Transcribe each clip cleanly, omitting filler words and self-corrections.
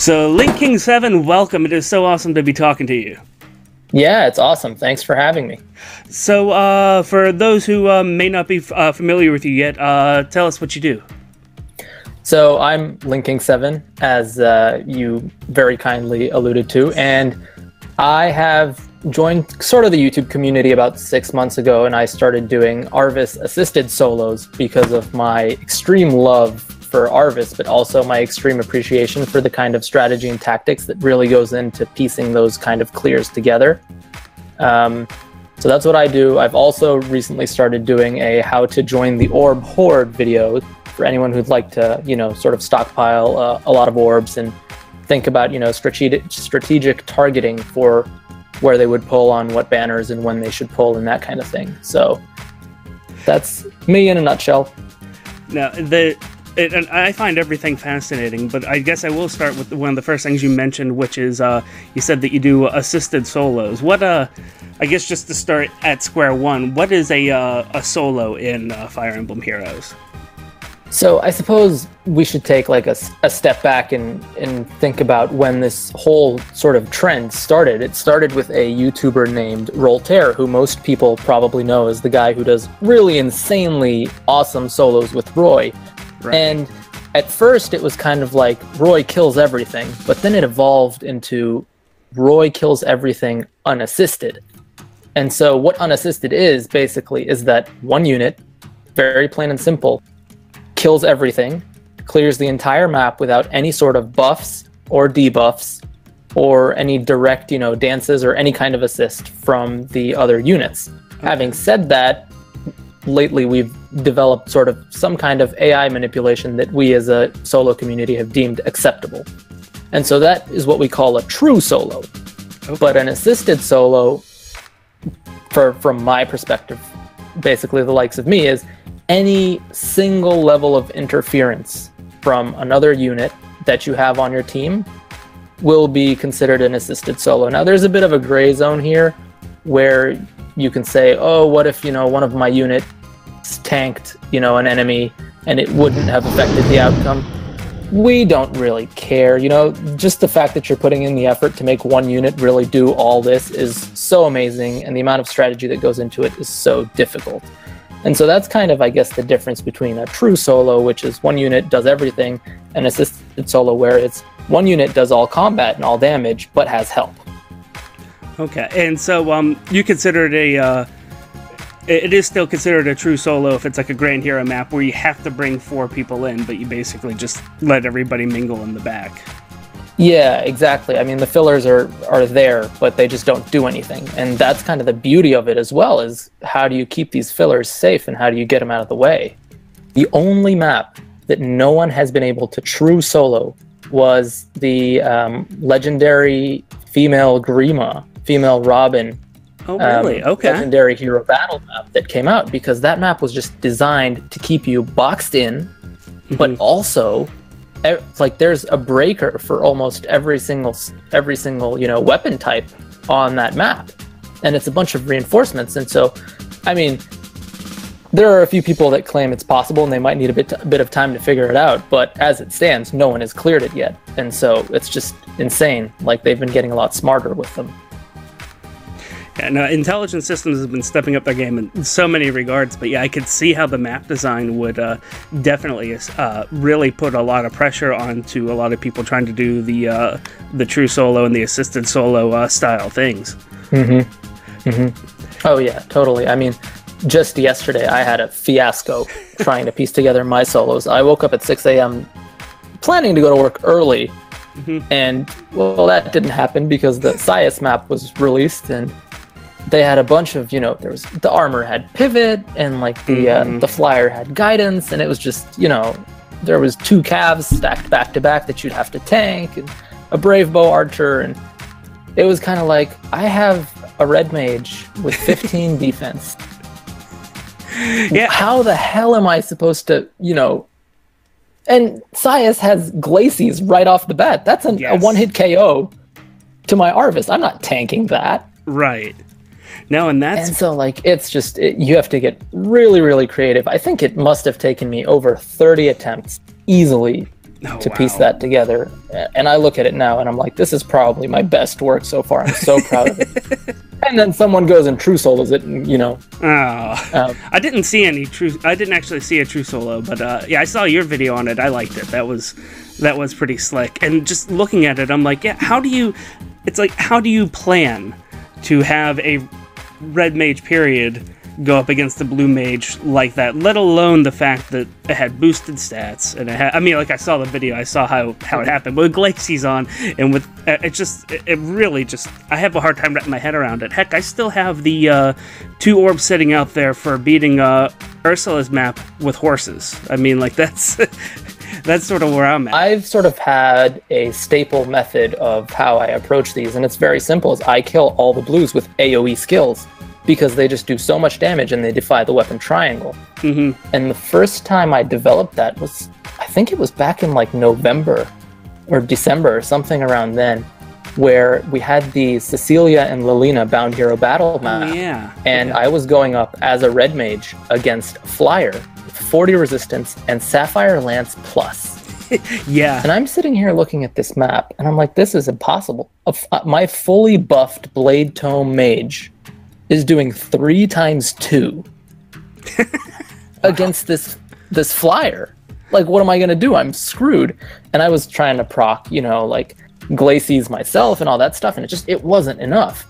So, LinkKing7, welcome. It is so awesome to be talking to you. Yeah, it's awesome. Thanks for having me. So, for those who may not be familiar with you yet, tell us what you do. So I'm LinkKing7, as you very kindly alluded to, and I have joined sort of the YouTube community about 6 months ago, and I started doing Arvis assisted solos because of my extreme love for Arvis, but also my extreme appreciation for the kind of strategy and tactics that really goes into piecing those kind of clears together. So that's what I do. I've also recently started doing a how to join the orb horde video for anyone who'd like to, sort of stockpile a lot of orbs and think about, strategic targeting for where they would pull on what banners and when they should pull and that kind of thing. So that's me in a nutshell. Now, and I find everything fascinating, but I guess I will start with one of the first things you mentioned, which is you said that you do assisted solos. What, I guess just to start at square one, what is a solo in Fire Emblem Heroes? So I suppose we should take like a step back and think about when this whole sort of trend started. It started with a YouTuber named Roltaire, who most people probably know as the guy who does really insanely awesome solos with Roy. Right. And at first it was kind of like Roy kills everything, but then it evolved into Roy kills everything unassisted. And so what unassisted is basically is that one unit, very plain and simple, kills everything, clears the entire map without any sort of buffs or debuffs or any direct, dances or any kind of assist from the other units. Okay. Having said that, lately we've developed sort of some kind of AI manipulation that we as a solo community have deemed acceptable. And so that is what we call a true solo. Okay. But an assisted solo, from my perspective, basically the likes of me, is any single level of interference from another unit that you have on your team will be considered an assisted solo. Now, there's a bit of a gray zone here where you can say, oh, what if, one of my units tanked, an enemy and it wouldn't have affected the outcome? We don't really care. Just the fact that you're putting in the effort to make one unit really do all this is so amazing, and the amount of strategy that goes into it is so difficult. And so that's kind of, I guess, the difference between a true solo, which is one unit does everything, and assisted solo, where it's one unit does all combat and all damage, but has help. Okay, and so you consider it it is still considered a true solo if it's like a Grand Hero map where you have to bring 4 people in, but you basically just let everybody mingle in the back. Yeah, exactly. I mean, the fillers are there, but they just don't do anything. And that's kind of the beauty of it as well, is how do you keep these fillers safe and how do you get them out of the way? The only map that no one has been able to true solo was the legendary female Grima, female Robin. Oh, really? Okay. Legendary hero battle map that came out, because that map was just designed to keep you boxed in, but also like there's a breaker for almost every single weapon type on that map, and it's a bunch of reinforcements. And so, I mean, there are a few people that claim it's possible, and they might need a bit of time to figure it out. But as it stands, no one has cleared it yet, and so it's just insane. Like, they've been getting a lot smarter with them. Yeah, no, Intelligent Systems has been stepping up their game in so many regards, but yeah, I could see how the map design would definitely really put a lot of pressure onto a lot of people trying to do the true solo and the assisted solo style things. Oh yeah, totally. I mean, just yesterday I had a fiasco trying to piece together my solos. I woke up at 6 a.m. planning to go to work early, and well, that didn't happen because the Sias map was released, and they had a bunch of, there was, the armor had pivot, and like the flyer had guidance, and it was just, there was 2 calves stacked back to back that you'd have to tank, and a brave bow archer, and it was kind of like, I have a red mage with 15 defense. Yeah. How the hell am I supposed to, and Sias has Glacies right off the bat. That's a one-hit KO to my Arvis. I'm not tanking that. Right. No, and so like it's just you have to get really, really creative. I think it must have taken me over 30 attempts easily to piece that together. And I look at it now and I'm like, this is probably my best work so far. I'm so proud of it. And then someone goes and true solos it, and I didn't see any I didn't actually see a true solo, but yeah, I saw your video on it. I liked it. That was pretty slick. And just looking at it, I'm like, yeah, how do you plan to have a red mage period go up against the blue mage like that, let alone the fact that it had boosted stats, and I saw the video, I saw how it happened, but with Glaciers on, and with it really just, I have a hard time wrapping my head around it. Heck, I still have the 2 orbs sitting out there for beating Ursula's map with horses. I mean, like, that's that's sort of where I'm at. I've sort of had a staple method of how I approach these, and it's very simple. Is I kill all the blues with AoE skills, because they just do so much damage and they defy the weapon triangle. And the first time I developed that was, I think it was back in like November or December or something around then, where we had the Cecilia and Lilina Bound Hero Battle map. And I was going up as a red mage against Flyer with 40 resistance and Sapphire Lance plus. And I'm sitting here looking at this map and I'm like, this is impossible. My fully buffed Blade Tome Mage is doing 3 times 2 against this Flyer. Like, what am I gonna do? I'm screwed. And I was trying to proc, like Glaciers myself and all that stuff, and it wasn't enough.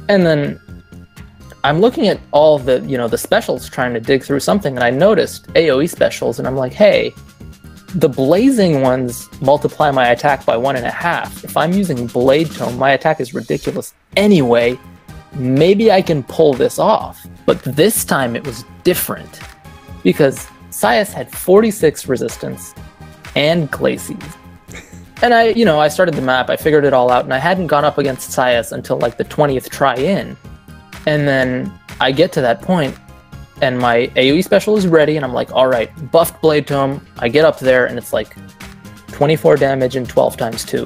And then I'm looking at all the, the specials, trying to dig through something, and I noticed AoE specials, and I'm like, hey, the blazing ones multiply my attack by 1.5. If I'm using Blade Tome, my attack is ridiculous anyway. Maybe I can pull this off. But this time it was different, because Sias had 46 resistance and Glaciers. And I started the map, I figured it all out, and I hadn't gone up against Sias until like the 20th try in. And then I get to that point, and my AoE special is ready, and I'm like, all right, buffed Blade Tome. I get up there, and it's like 24 damage and 12 times 2,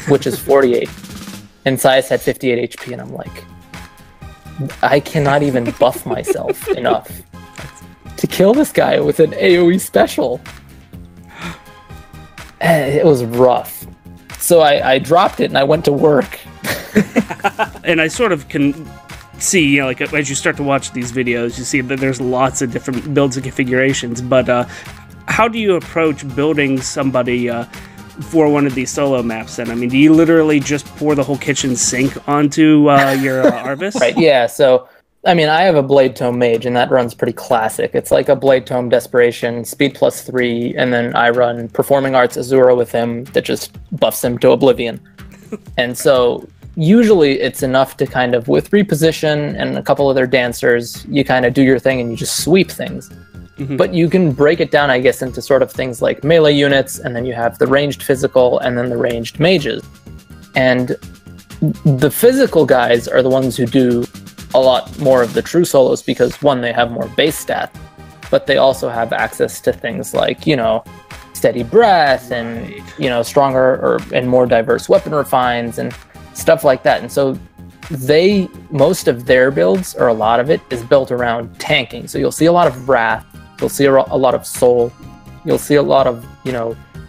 which is 48. And Sias had 58 HP, and I'm like, I cannot even buff myself enough to kill this guy with an AoE special. And it was rough. So I dropped it and I went to work. And I sort of can see, like, as you start to watch these videos, you see that there's lots of different builds and configurations. But how do you approach building somebody for one of these solo maps then? I mean, do you literally just pour the whole kitchen sink onto your Arvis? Right, yeah. So, I mean, I have a Blade Tome Mage, and that runs pretty classic. It's like a Blade Tome Desperation, speed +3, and then I run Performing Arts Azura with him that just buffs him to oblivion. And so, usually it's enough to kind of, with reposition and a couple of their dancers, you kind of do your thing and you just sweep things. But you can break it down, I guess, into sort of things like melee units, and then you have the ranged physical, and then the ranged mages. And the physical guys are the ones who do a lot more of the true solos, because one, they have more base stats, but they also have access to things like, steady breath and, stronger and more diverse weapon refines and stuff like that. And so most of their builds, or a lot of it, is built around tanking. So you'll see a lot of Wrath, you'll see a lot of Soul, you'll see a lot of,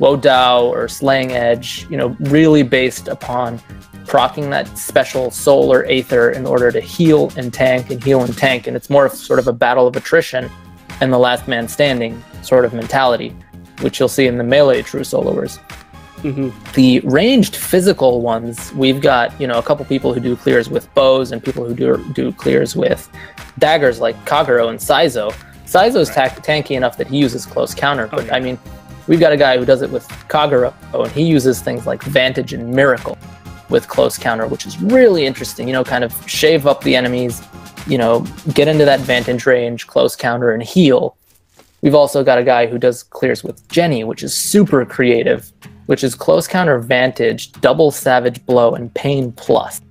Woe Dao or Slaying Edge, really based upon proccing that special Soul or Aether in order to heal and tank and heal and tank. And it's more of sort of a battle of attrition and the last man standing sort of mentality, which you'll see in the melee true soloers. The ranged physical ones, we've got, a couple people who do clears with bows and people who do clears with daggers, like Kagero and Saizo. Saizo's tanky enough that he uses close counter, but I mean, we've got a guy who does it with Kagero, and he uses things like Vantage and Miracle with close counter, which is really interesting, kind of shave up the enemies, get into that Vantage range, close counter, and heal. We've also got a guy who does clears with Jenny, which is super creative, which is close counter, Vantage, double Savage Blow, and Pain plus.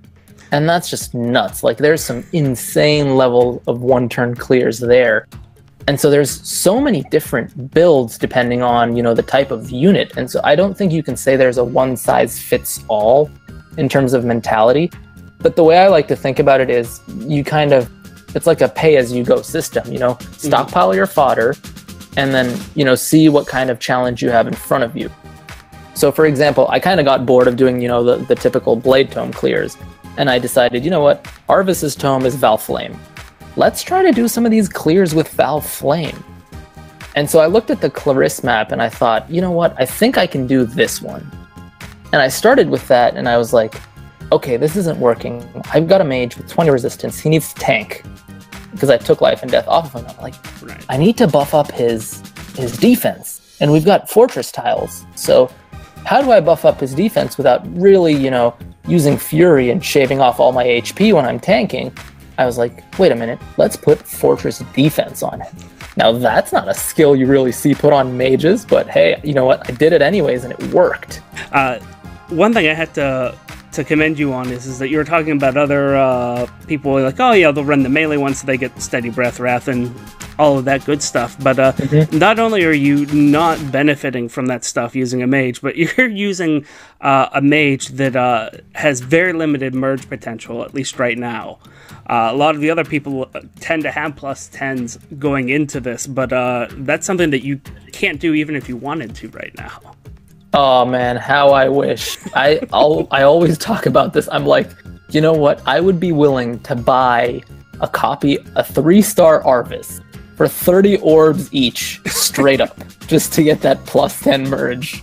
And that's just nuts. Like, there's some insane level of one-turn clears there. And so there's so many different builds depending on, the type of unit. And so I don't think you can say there's a one-size-fits-all in terms of mentality. But the way I like to think about it is it's like a pay-as-you-go system, stockpile your fodder, and then, you know, see what kind of challenge you have in front of you. So for example, I kind of got bored of doing, you know, the typical Blade Tome clears, and I decided, you know what, Arvis's tome is Val Flame. Let's try to do some of these clears with Val Flame. And so I looked at the Clarisse map and I thought, you know what, I think I can do this one. And I started with that and I was like, okay, this isn't working. I've got a mage with 20 resistance. He needs to tank because I took life and death off of him. I'm like, Right. I need to buff up his defense. And we've got fortress tiles. So how do I buff up his defense without really, you know, using fury and shaving off all my HP when I'm tanking? I was like, wait a minute, let's put fortress defense on him. Now that's not a skill you really see put on mages, but hey, you know what? I did it anyways and it worked. One thing I had to commend you on is that you were talking about other people like, oh yeah, they'll run the melee ones so they get steady breath, wrath, and all of that good stuff. But not only are you not benefiting from that stuff using a mage, but you're using a mage that has very limited merge potential, at least right now. A lot of the other people tend to have plus 10s going into this, but that's something that you can't do even if you wanted to right now. Oh man, how I wish. I always talk about this. I'm like, you know what? I would be willing to buy a 3-star Arvis for 30 orbs each, straight up, just to get that plus 10 merge.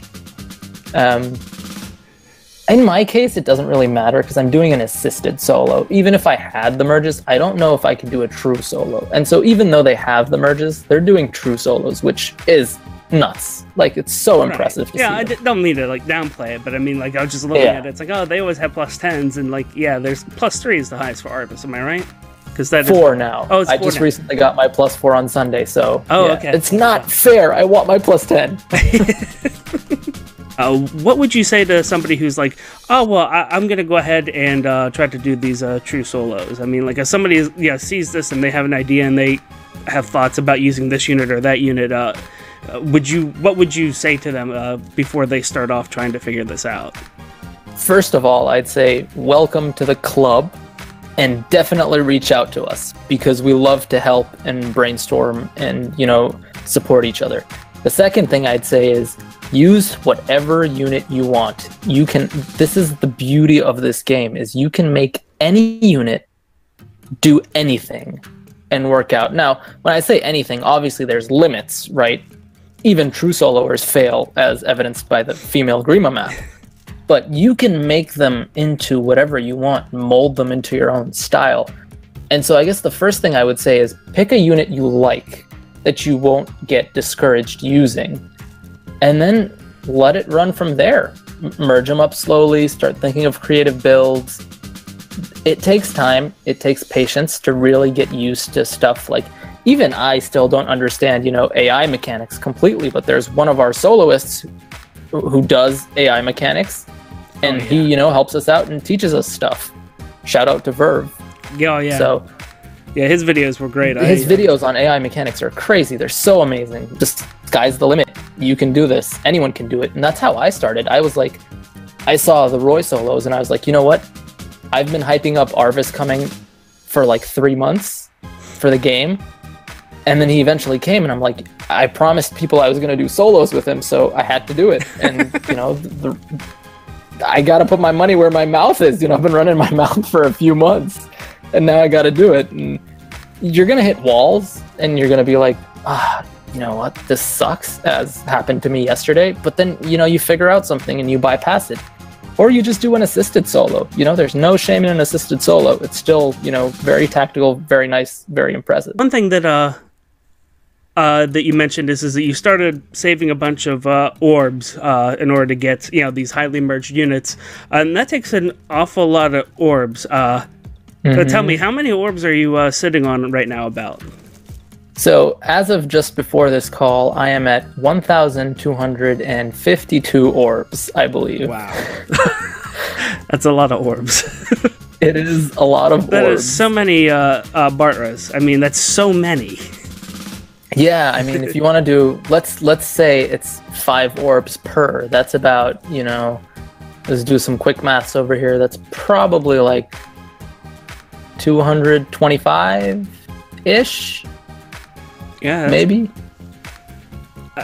In my case, it doesn't really matter because I'm doing an assisted solo. Even if I had the merges, I don't know if I could do a true solo. And so even though they have the merges, they're doing true solos, which is nuts. Like, it's so impressive to see. I don't mean to like downplay it, but I mean, like, I was just looking at it. It's like, oh, they always have plus 10s, and like, yeah, there's plus 3 is the highest for Arvis. Am I right? Because that 4 now. Oh, it's 4 I just now. Recently got my plus 4 on Sunday, so okay. It's not fair. I want my plus 10. What would you say to somebody who's like, oh, well, I'm going to go ahead and try to do these true solos? I mean, like, if somebody sees this and they have an idea and they have thoughts about using this unit or that unit, what would you say to them before they start off trying to figure this out? First of all, I'd say welcome to the club, and definitely reach out to us because we love to help and brainstorm and, you know, support each other. The second thing I'd say is use whatever unit you want. You can, this is the beauty of this game, is you can make any unit do anything and work out. Now, when I say anything, obviously there's limits, right? Even true soloers fail, as evidenced by the female Grima map. But you can make them into whatever you want, mold them into your own style. And so I guess the first thing I would say is pick a unit you like that you won't get discouraged using, and then let it run from there. Merge them up slowly, start thinking of creative builds. It takes time, it takes patience to really get used to stuff. Like, even I still don't understand, you know, AI mechanics completely, but there's one of our soloists who does AI mechanics, and he, you know, helps us out and teaches us stuff. Shout out to Verve. Yeah, yeah. So, yeah, his videos were great. His videos on AI mechanics are crazy. They're so amazing. Just sky's the limit. You can do this. Anyone can do it. And that's how I started. I was like, I saw the Roy solos and I was like, you know what? I've been hyping up Arvis coming for like 3 months for the game. And then he eventually came and I'm like, I promised people I was going to do solos with him, so I had to do it. And, you know, I got to put my money where my mouth is. You know, I've been running my mouth for a few months and now I got to do it. And you're going to hit walls and you're going to be like, you know what, this sucks, as happened to me yesterday. But then, you know, you figure out something and you bypass it. Or you just do an assisted solo. You know, there's no shame in an assisted solo. It's still, you know, very tactical, very nice, very impressive. One thing that that you mentioned is that you started saving a bunch of orbs in order to get, you know, these highly merged units, and that takes an awful lot of orbs. So tell me, how many orbs are you sitting on right now about? So as of just before this call, I am at 1,252 orbs, I believe. Wow. That's a lot of orbs. It is a lot of orbs. That is so many Bartras. I mean, that's so many. Yeah, I mean, if you want to do, let's say it's 5 orbs per. That's about, you know, let's do some quick maths over here. That's probably like 225-ish. Yeah, maybe.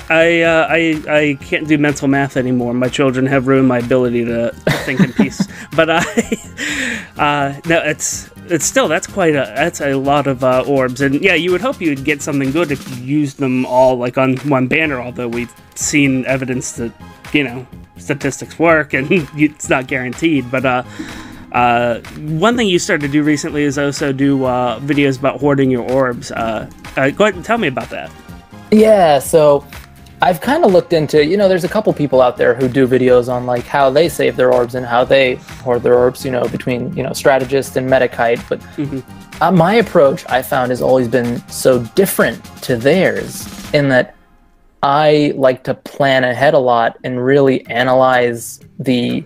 I can't do mental math anymore. My children have ruined my ability to think in peace. But no, it's still, that's a lot of orbs. And yeah, you would hope you'd get something good if you used them all like on one banner. Although we've seen evidence that, you know, statistics work and it's not guaranteed. But one thing you started to do recently is also do videos about hoarding your orbs. Go ahead and tell me about that. Yeah, so I've kind of looked into, you know, there's a couple people out there who do videos on like how they save their orbs and how they hoard their orbs, you know, between, you know, strategist and medikite. But my approach, I found, has always been so different to theirs in that I like to plan ahead a lot and really analyze the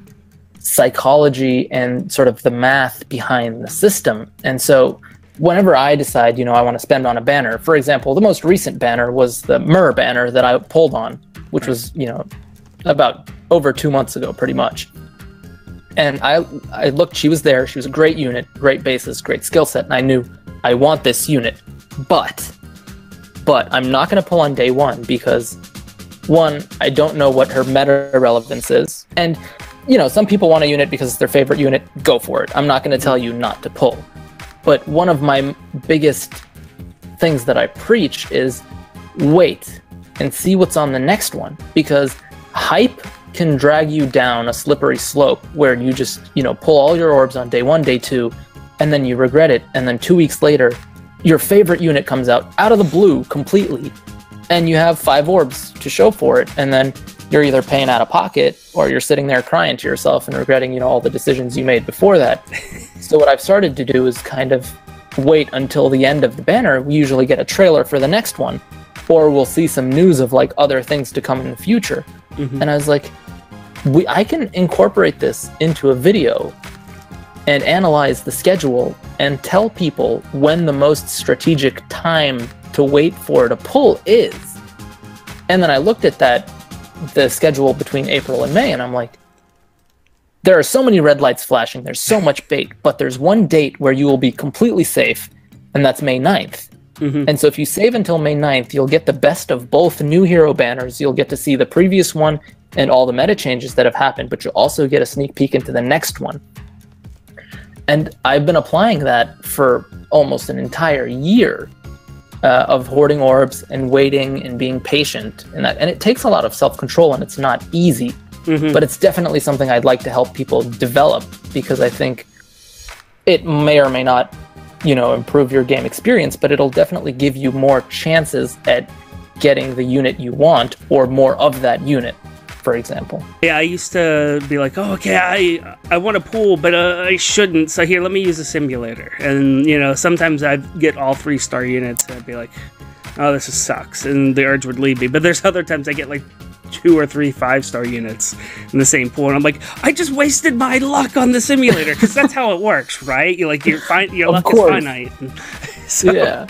psychology and sort of the math behind the system. And so whenever I decide, you know, I want to spend on a banner, for example, the most recent banner was the Myrrh banner that I pulled on, which was, you know, about over 2 months ago, pretty much. And I looked, she was there, she was a great unit, great basis, great skill set, and I knew I want this unit, but I'm not going to pull on day one because, one, I don't know what her meta relevance is, and, you know, some people want a unit because it's their favorite unit, go for it. I'm not going to tell you not to pull. But one of my biggest things that I preach is wait and see what's on the next one, because hype can drag you down a slippery slope where you just, you know, pull all your orbs on day one, day two, and then you regret it. And then 2 weeks later, your favorite unit comes out of the blue completely, and you have 5 orbs to show for it. And then you're either paying out of pocket or you're sitting there crying to yourself and regretting, you know, all the decisions you made before that. So what I've started to do is kind of wait until the end of the banner. We usually get a trailer for the next one, or we'll see some news of like other things to come in the future. And I was like, I can incorporate this into a video and analyze the schedule and tell people when the most strategic time to wait for to pull is. And then I looked at the schedule between April and May, and I'm like, there are so many red lights flashing, there's so much bait, but there's one date where you will be completely safe, and that's May 9th. And so if you save until May 9th, you'll get the best of both new hero banners. You'll get to see the previous one and all the meta changes that have happened, but you'll also get a sneak peek into the next one. And I've been applying that for almost an entire year. Of hoarding orbs and waiting and being patient, and it takes a lot of self-control, and it's not easy, but it's definitely something I'd like to help people develop, because I think it may or may not, you know, improve your game experience, but it'll definitely give you more chances at getting the unit you want or more of that unit, for example. Yeah, I used to be like, oh, okay, I want to pool, but I shouldn't, so here, let me use a simulator. And, you know, sometimes I'd get all 3-star units, and I'd be like, oh, this sucks, and the urge would leave me. But there's other times I get like 2 or 3 5-star units in the same pool, and I'm like, I just wasted my luck on the simulator, because that's how it works, right? Your luck is finite. So, yeah.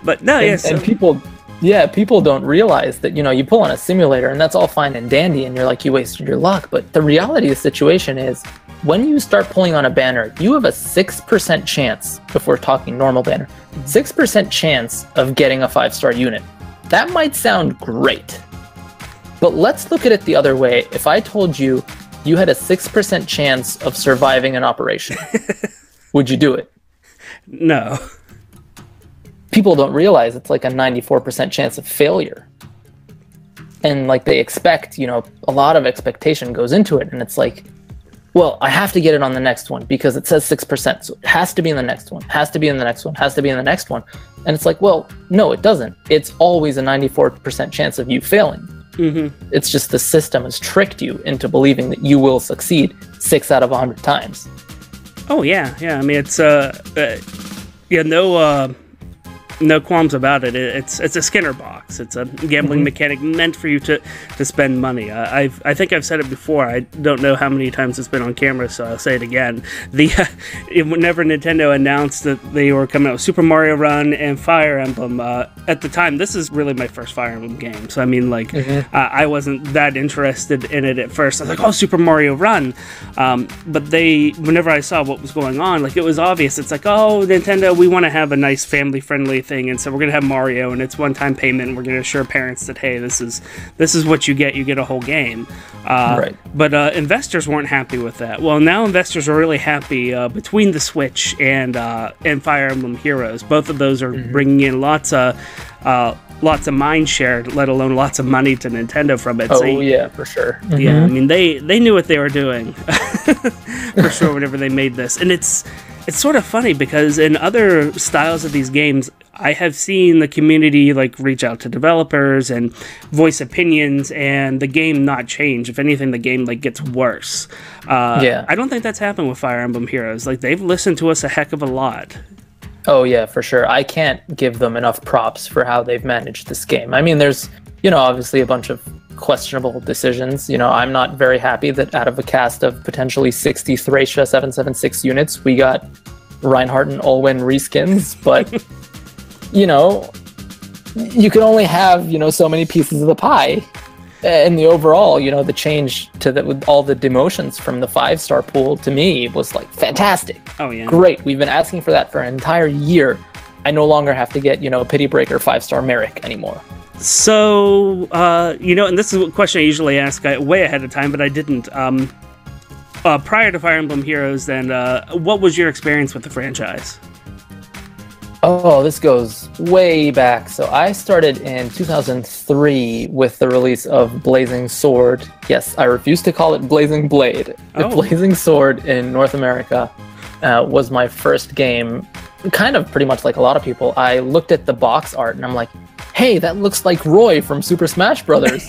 But no, and people don't realize that, you know, you pull on a simulator and that's all fine and dandy and you're like, you wasted your luck. But the reality of the situation is, when you start pulling on a banner, you have a 6% chance, if we're talking normal banner, 6% chance of getting a 5-star unit. That might sound great, but let's look at it the other way. If I told you you had a 6% chance of surviving an operation, would you do it? No. People don't realize it's like a 94% chance of failure. And like they expect, you know, a lot of expectation goes into it. And it's like, well, I have to get it on the next one because it says 6%. So it has to be in the next one, has to be in the next one, has to be in the next one. And it's like, well, no, it doesn't. It's always a 94% chance of you failing. It's just the system has tricked you into believing that you will succeed 6 out of 100 times. Oh, yeah. Yeah. I mean, it's, no qualms about it. It's a Skinner box. It's a gambling mechanic meant for you to spend money. I think I've said it before. I don't know how many times it's been on camera, so I'll say it again. Whenever Nintendo announced that they were coming out with Super Mario Run and Fire Emblem, at the time, this is really my first Fire Emblem game. So I mean, like, I wasn't that interested in it at first. I was like, oh, Super Mario Run. But whenever I saw what was going on, like, it was obvious. It's like, oh, Nintendo, we want to have a nice family-friendly thing and said, we're going to have Mario and it's one-time payment, and we're going to assure parents that, hey, this is what you get a whole game. Right. But investors weren't happy with that. Well, now investors are really happy between the Switch and Fire Emblem Heroes. Both of those are bringing in lots of mind share, let alone lots of money to Nintendo from it. Oh, yeah, for sure. Yeah, I mean, they knew what they were doing for sure whenever they made this. And it's sort of funny because in other styles of these games, I have seen the community like reach out to developers and voice opinions, and the game not change. If anything, the game like gets worse. Yeah, I don't think that's happened with Fire Emblem Heroes. Like, they've listened to us a heck of a lot. Oh yeah, for sure. I can't give them enough props for how they've managed this game. I mean, there's, obviously a bunch of questionable decisions. I'm not very happy that out of a cast of potentially 60 Thracia 776 units, we got Reinhardt and Olwen reskins, but you can only have, so many pieces of the pie. And the overall, the change to with all the demotions from the 5-star pool to me was like fantastic. Oh yeah, great. We've been asking for that for an entire year. I no longer have to get Pity Breaker 5-star Merrick anymore. So and this is a question I usually ask way ahead of time, but I didn't. Prior to Fire Emblem Heroes, then what was your experience with the franchise? Oh, this goes way back. So I started in 2003 with the release of Blazing Sword. Yes, I refuse to call it Blazing Blade. The Blazing Sword in North America was my first game. Kind of pretty much like a lot of people. I looked at the box art and I'm like, hey, that looks like Roy from Super Smash Brothers.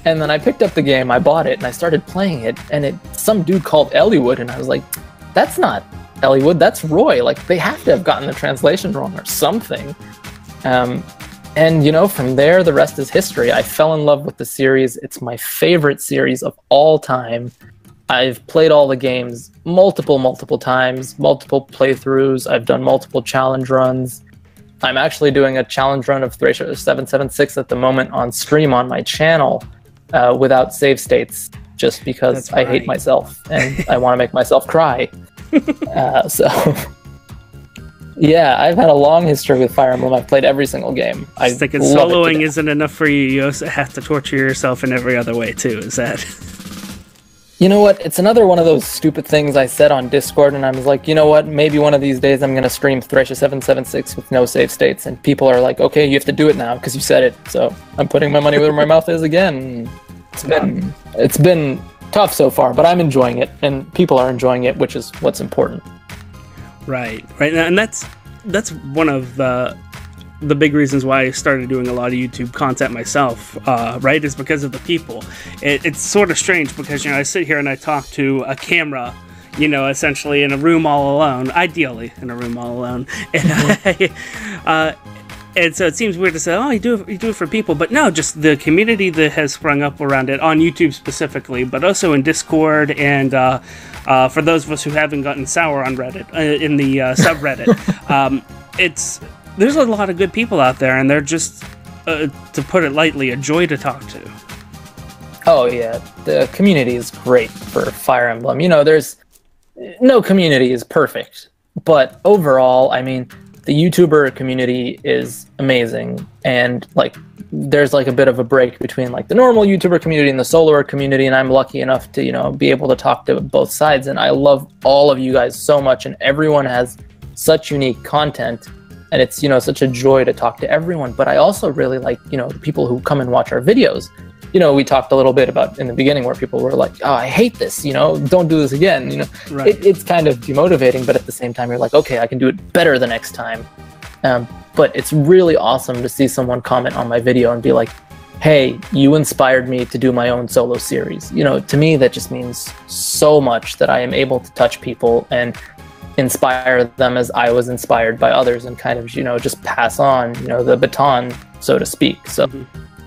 And then I picked up the game, I bought it, and I started playing it. And some dude called Elliewood, and I was like, that's not Elliewood, that's Roy. Like, they have to have gotten the translation wrong or something. And from there, the rest is history. I fell in love with the series. It's my favorite series of all time. I've played all the games multiple times, multiple playthroughs. I've done multiple challenge runs. I'm actually doing a challenge run of Thracia 776 at the moment on stream on my channel without save states, just because I hate myself and I want to make myself cry. So, yeah, I've had a long history with Fire Emblem. I've played every single game. I was thinking soloing isn't enough for you. You also have to torture yourself in every other way, too. Is that... You know what? It's another one of those stupid things I said on Discord, and I was like, you know what? Maybe one of these days I'm going to stream Thracia 776 with no save states, and people are like, okay, you have to do it now because you said it. So I'm putting my money where my mouth is again. It's been tough so far, but I'm enjoying it, and people are enjoying it, which is what's important. Right. And that's one of the big reasons why I started doing a lot of YouTube content myself, right, is because of the people. It's sort of strange because, I sit here and I talk to a camera, essentially in a room all alone, ideally in a room all alone, and and so it seems weird to say, oh, you do it for people, but no, just the community that has sprung up around it on YouTube specifically, but also in Discord, and for those of us who haven't gotten sour on Reddit, in the subreddit, there's a lot of good people out there, and they're just, to put it lightly, a joy to talk to. Oh yeah, the community is great for Fire Emblem. There's no community is perfect, but overall, I mean, the YouTuber community is amazing, and there's a bit of a break between the normal YouTuber community and the soloer community, and I'm lucky enough to be able to talk to both sides, and I love all of you guys so much, and everyone has such unique content. And it's, such a joy to talk to everyone. But I also really like, the people who come and watch our videos. We talked a little bit about in the beginning where people were like, oh, I hate this, don't do this again. Right. It's kind of demotivating, but at the same time, you're like, okay, I can do it better the next time. But it's really awesome to see someone comment on my video and be like, hey, you inspired me to do my own solo series. To me, that just means so much that I am able to touch people and inspire them as I was inspired by others, and kind of, just pass on, the baton, so to speak. So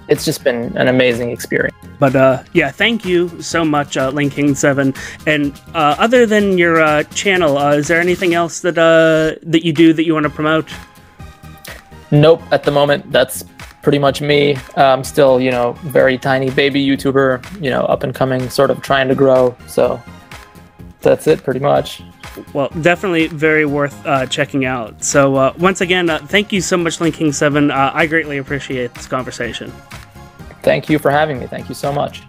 it's just been an amazing experience. But yeah, thank you so much, LinkKing7. And other than your channel, is there anything else that that you do that you want to promote? Nope, at the moment, that's pretty much me. I'm still, very tiny baby YouTuber, up and coming, sort of trying to grow, so... that's it pretty much. Well, definitely very worth checking out. So once again, thank you so much, LinkKing7. I greatly appreciate this conversation. Thank you for having me. Thank you so much.